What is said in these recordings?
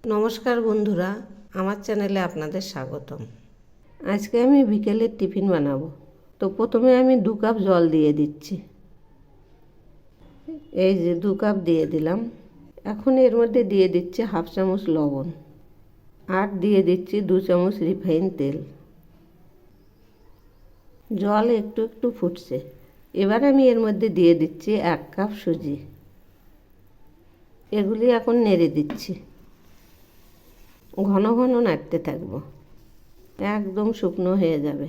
নমস্কার বন্ধুরা, আমার চ্যানেলে আপনাদের স্বাগতম। আজকে আমি বিকেলের টিফিন বানাবো। তো প্রথমে আমি 2 কাপ জল দিয়ে দিচ্ছি। এই যে 2 কাপ দিয়ে দিলাম। এখন এর মধ্যে দিয়ে দিচ্ছি 1/2 চামচ লবণ আর দিয়ে দিচ্ছি 2 চামচ রিফাইন তেল। জল একটু একটু ফুটছে। এবার আমি এর মধ্যে দিয়ে দিচ্ছি 1 কাপ সুজি। এগুলি এখন নেড়ে দিচ্ছি। ঘন ঘন নাড়তে থাকবো, একদম শুকনো হয়ে যাবে।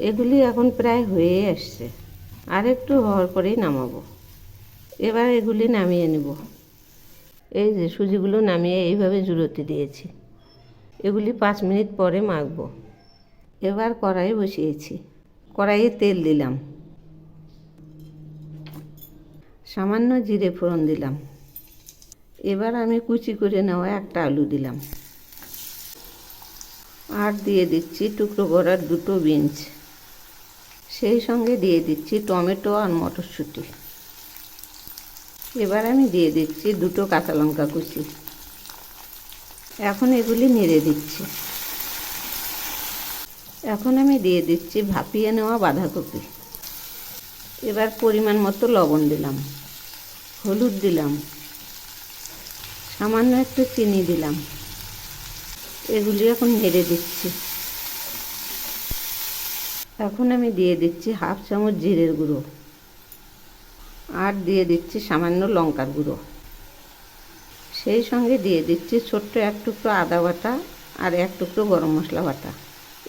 এগুলি এখন প্রায় হয়ে আসছে, আর একটু হওয়ার পরেই নামাবো। এবার এগুলি নামিয়ে নেব। এই যে সুজিগুলো নামিয়ে এইভাবে জুড়োতে দিয়েছি। এগুলি 5 মিনিট পরে মাখবো। এবার কড়াই বসিয়েছি। কড়াইয়ে তেল দিলাম, সামান্য জিরে ফোড়ন দিলাম। এবার আমি কুচি করে নেওয়া একটা আলু দিলাম আর দিয়ে দিচ্ছি টুকরো করা 2টো বিনস। সেই সঙ্গে দিয়ে দিচ্ছি টমেটো আর মটরশুঁটি। এবার আমি দিয়ে দিচ্ছি 2টো কাঁচা লঙ্কা কুচি। এখন এগুলি নেড়ে দিচ্ছি। এখন আমি দিয়ে দিচ্ছি ভাপিয়ে নেওয়া বাঁধাকপি। এবার পরিমাণ মতো লবণ দিলাম, হলুদ দিলাম, সামান্য একটু চিনি দিলাম। এগুলি এখন নেড়ে দিচ্ছি। এখন আমি দিয়ে দিচ্ছি 1/2 চামচ জিরের গুঁড়ো আর দিয়ে দিচ্ছি সামান্য লঙ্কার গুঁড়ো। সেই সঙ্গে দিয়ে দিচ্ছি ছোট্ট 1 টুকরো আদা বাটা আর 1 টুকরো গরম মশলা বাটা।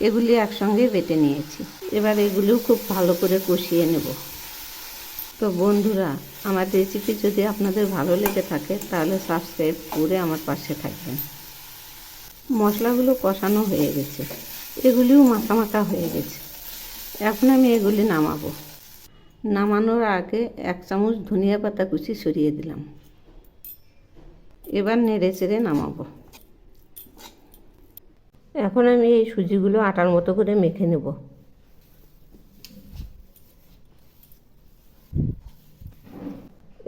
এগুলি একসঙ্গে বেটে নিয়েছি। এবার এগুলিও খুব ভালো করে কষিয়ে নেব। তো বন্ধুরা, আমার রেসিপি যদি আপনাদের ভালো লেগে থাকে তাহলে সাবস্ক্রাইব করে আমার পাশে থাকবেন। মশলাগুলো কষানো হয়ে গেছে, এগুলিও মাখা মাখা হয়ে গেছে। এখন আমি এগুলি নামাবো। নামানোর আগে 1 চামচ ধনিয়া পাতা কুচি সরিয়ে দিলাম। এবার নেড়ে চেড়ে নামাবো। এখন আমি এই সুজিগুলো আটার মতো করে মেখে নেব।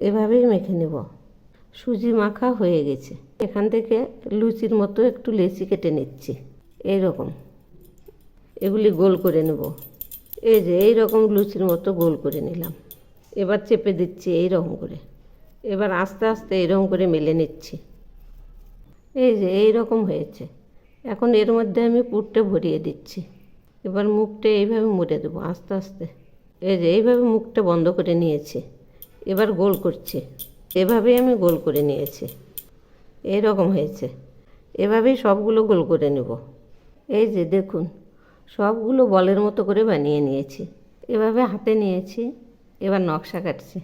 এভাবেই মেখে নেব। সুজি মাখা হয়ে গেছে। এখান থেকে লুচির মতো একটু লেচি কেটে নিচ্ছি। এইরকম এগুলি গোল করে নেব। এই যে এইরকম লুচির মতো গোল করে নিলাম। এবার চেপে দিচ্ছি এইরকম করে। এবার আস্তে আস্তে এইরকম করে মেলে নিচ্ছি। এই যে এইরকম হয়েছে। এখন এর মধ্যে আমি পুরটা ভরিয়ে দিচ্ছি। এবার মুখটা এইভাবে মুড়ে দেবো আস্তে আস্তে। এই যে এইভাবে মুখটা বন্ধ করে নিয়েছি। এবার গোল করছি। এভাবেই আমি গোল করে নিয়েছি। এইরকম হয়েছে। এভাবেই সবগুলো গোল করে নেব। এই যে দেখুন, সবগুলো বলের মতো করে বানিয়ে নিয়েছি। এভাবে হাতে নিয়েছি। এবার নকশা কাটছি।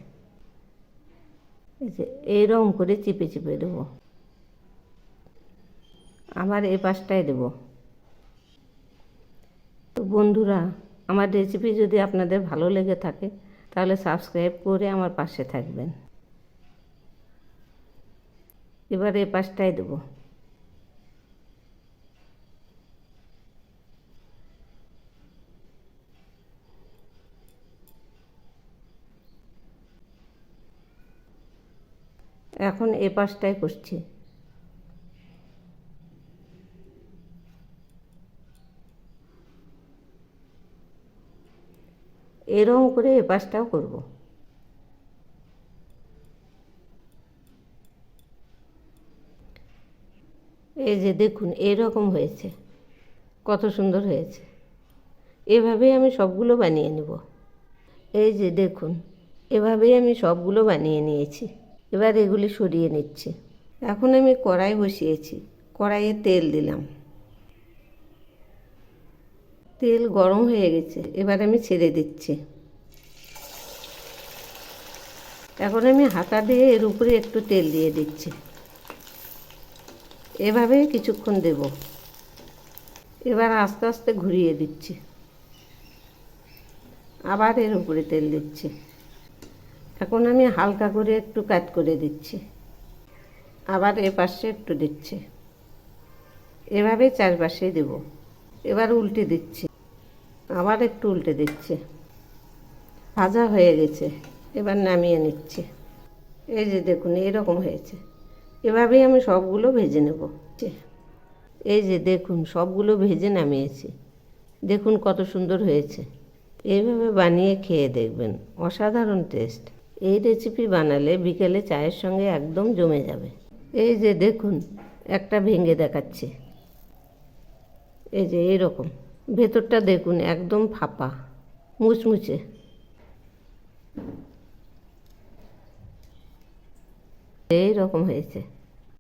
এই যে এইরকম করে চিপে চিপে দেবো। আবার এই পাশটায় দেব। তো বন্ধুরা, আমার রেসিপি যদি আপনাদের ভালো লেগে থাকে তাহলে সাবস্ক্রাইব করে আমার পাশে থাকবেন। এবার এই পাশটায় দেব। এখন এই পাশটায় করছি। এরকম করে এ পাশটাও করব। এই যে দেখুন এরকম হয়েছে, কত সুন্দর হয়েছে। এভাবেই আমি সবগুলো বানিয়ে নেব। এই যে দেখুন, এভাবেই আমি সবগুলো বানিয়ে নিয়েছি। এবার এগুলি সরিয়ে নিচ্ছি। এখন আমি কড়াই বসিয়েছি। কড়াইয়ে তেল দিলাম। তেল গরম হয়ে গেছে। এবার আমি ছেড়ে দিচ্ছি। এখন আমি হাতা দিয়ে এর উপরে একটু তেল দিয়ে দিচ্ছি। এভাবে কিছুক্ষণ দেব। এবার আস্তে আস্তে ঘুরিয়ে দিচ্ছি। আবার এর উপরে তেল দিচ্ছি। এখন আমি হালকা করে একটু কাট করে দিচ্ছি। আবার এ পাশে একটু দিচ্ছি। এভাবে চারপাশে দেব। এবার উল্টে দিচ্ছি। আবার একটু উল্টে দিচ্ছি। ভাজা হয়ে গেছে। এবার নামিয়ে নিচ্ছি। এই যে দেখুন এরকম হয়েছে। এভাবেই আমি সবগুলো ভেজে নেব। এই যে দেখুন সবগুলো ভেজে নামিয়েছি, দেখুন কত সুন্দর হয়েছে। এইভাবে বানিয়ে খেয়ে দেখবেন, অসাধারণ টেস্ট। এই রেসিপি বানালে বিকেলে চায়ের সঙ্গে একদম জমে যাবে। এই যে দেখুন একটা ভেঙে দেখাচ্ছি, এই যে এইরকম। ভেতরটা দেখুন একদম ফাঁপা মুচমুচে। এই রকম হয়েছে।